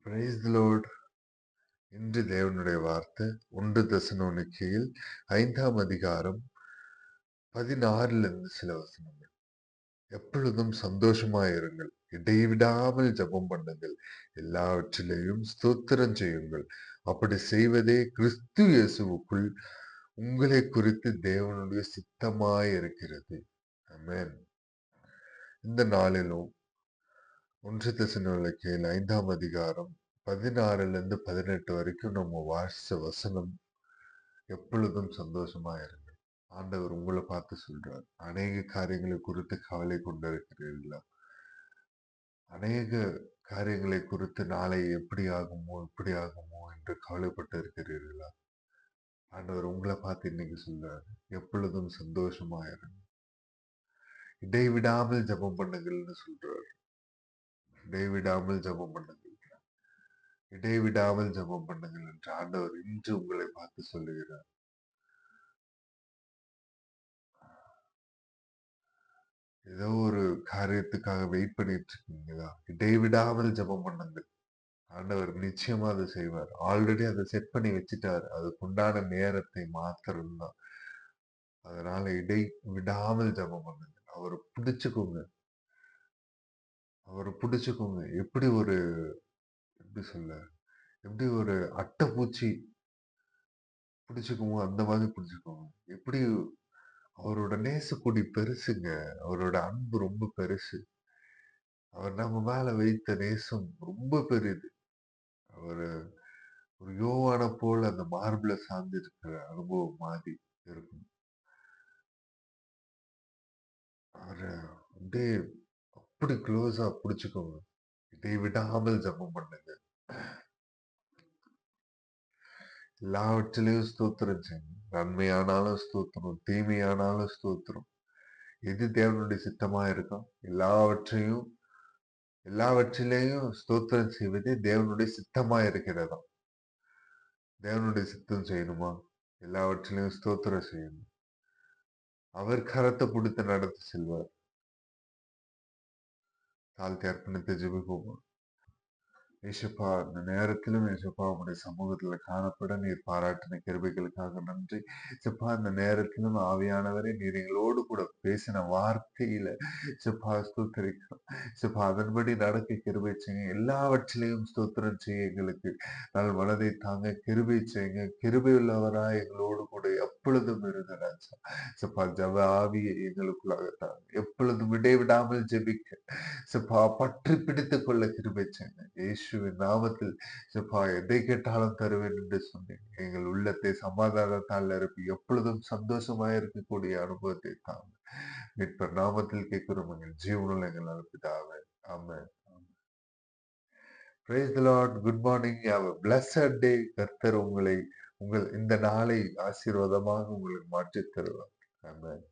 Praise the Lord. இன்று தேவனுடைய வார்த்தை 1 தெசலோனிக்கேயர் 5ஆம் அதிகாரம் 16 சில வசனங்கள். எப்பொழுதும் சந்தோஷமாயிருங்கள், இடைவிடாமல் ஜெபம் பண்ணுங்கள், எல்லாவற்றிலேயும் ஸ்தோத்திரம் செய்யுங்கள். அப்படி செய்வதே கிறிஸ்து இயேசுவுக்குள் உங்களை குறித்து தேவனுடைய சித்தமாயிருக்கிறது. ஆமென். இந்த நாளிலும் 1 தெசலோனிக்கேயர் 5ஆம் அதிகாரம் 16 வரைக்கும் நம்ம வாசிச்ச வசனம், எப்பொழுதும் சந்தோஷமா இருங்க. ஆண்டவர் உங்களை பார்த்து சொல்றார். அநேக காரியங்களை குறித்து கவலை கொண்டிருக்கிறீர்களா? அநேக காரியங்களை குறித்து நாளை எப்படி ஆகுமோ இப்படி ஆகுமோ என்று கவலைப்பட்டு இருக்கிறீர்களா? ஆண்டவர் உங்களை பார்த்து இன்னைக்கு சொல்றாரு, எப்பொழுதும் சந்தோஷமா இருங்க, இடைவிடாமல் ஜெபம் பண்ணுங்கள்னு சொல்றாரு. இடைவிடாமல் ஜெபம் பண்ணுங்கள், இடைவிடாமல் ஜெபம் பண்ணுங்கள் என்று ஆண்டவர் இன்று உங்களை பார்த்து சொல்லுகிறார். ஏதோ ஒரு காரியத்துக்காக வெயிட் பண்ணிட்டு இருக்கீங்களா? இடைவிடாமல் ஜெபம் பண்ணுங்கள். ஆண்டவர் நிச்சயமா அதை செய்வார். ஆல்ரெடி அதை செட் பண்ணி வச்சுட்டார். அதுக்குண்டான நேரத்தை மாத்திரம்தான். அதனால விடாமல் ஜெபம் பண்ணுங்க. அவரை பிடிச்சுக்கோங்க. அவரை பிடிச்சுக்கோங்க. எப்படி சொல்ல, எப்படி ஒரு அட்டைப்பூச்சி பிடிச்சுக்கோங்க, அந்த மாதிரி பிடிச்சுக்கோங்க. எப்படி அவரோட நேசக்குடி பெருசுங்க. அவரோட அன்பு ரொம்ப பெருசு. அவர் நம்ம மேல வைத்த நேசம் ரொம்ப பெரியது. அவரு ஒரு யோவான போல அந்த மார்பிள சார்ந்து இருக்கிற அனுபவம் மாதிரி இருக்கும். அவர அப்படியே அப்படி க்ளோஸா புடிச்சுக்கோங்க. இடைவிடாமல் ஜெபம் பண்ணுங்க. எல்லாவற்றிலையும் ஸ்தோத்திரம் செய்யுங்க. நன்மையானாலும் ஸ்தோத்திரம், தீமையானாலும் ஸ்தோத்திரம். எது தேவனுடைய சித்தமா இருக்கோ எல்லாவற்றிலேயும் ஸ்தோத்திரம் செய்வதே தேவனுடைய சித்தமா இருக்கிறதாம். தேவனுடைய சித்தம் செய்யணுமா? எல்லாவற்றிலையும் ஸ்தோத்திரம் செய்யணும். அவர் கரத்தை பிடித்து நடத்தி செல்வார். தாழ்த்தி அர்ப்பணித்து ஜெபிப்போமா? ஏசப்பா, இந்த நேரத்திலும் ஏசப்பா உங்களுடைய சமூகத்துல காணப்பட நீர் பாராட்டின கிருபைகளுக்காக நன்றி. ஏசப்பா, இந்த நேரத்திலும் ஆவியானவரே நீர் எங்களோடு கூட பேசின வார்த்தையில ஏசப்பா ஸ்தோத்திரிக்கிறோம். ஏசப்பா, அதன்படி நடக்க கிருபை செய்யுங்க. எல்லாவற்றிலையும் ஸ்தோத்திரம் செய்ய எங்களுக்கு நல் மனதை தாங்க கிருபை செய்யுங்க. கிருபை உள்ளவராய் எங்களோடு கூட எப்பொழுதும் இருங்க ராஜா. ஏசப்பா, ஜெப ஆவியை எங்களுக்குள்ளாக தாங்க. எப்பொழுதும் இடைவிடாமல் ஜெபிக்க ஏசப்பா பற்றி பிடித்துக் கொள்ள கிருபை செய்யுங்க. இயேசுவின் நாமத்தில் ஏசப்பா, எதை கேட்டாலும் தருவேன் என்று சொன்னீங்க. எங்கள் உள்ளத்தை சமாதானத்தால் நிரப்பி எப்பொழுதும் சந்தோஷமாய் இருக்கக்கூடிய அனுபவத்தை தாங்க. மீட்பர் நாமத்தில் கேட்கிறோம் எங்கள் ஜீவனுள்ள எங்கள் அனுப்பிதாவே. ஆமென். Praise the Lord. Good morning. Have a blessed day. கர்த்தர் உங்கள் இந்த நாளை ஆசீர்வாதமாக உங்களுக்கு மாற்றித் தருவார். ஆமென்.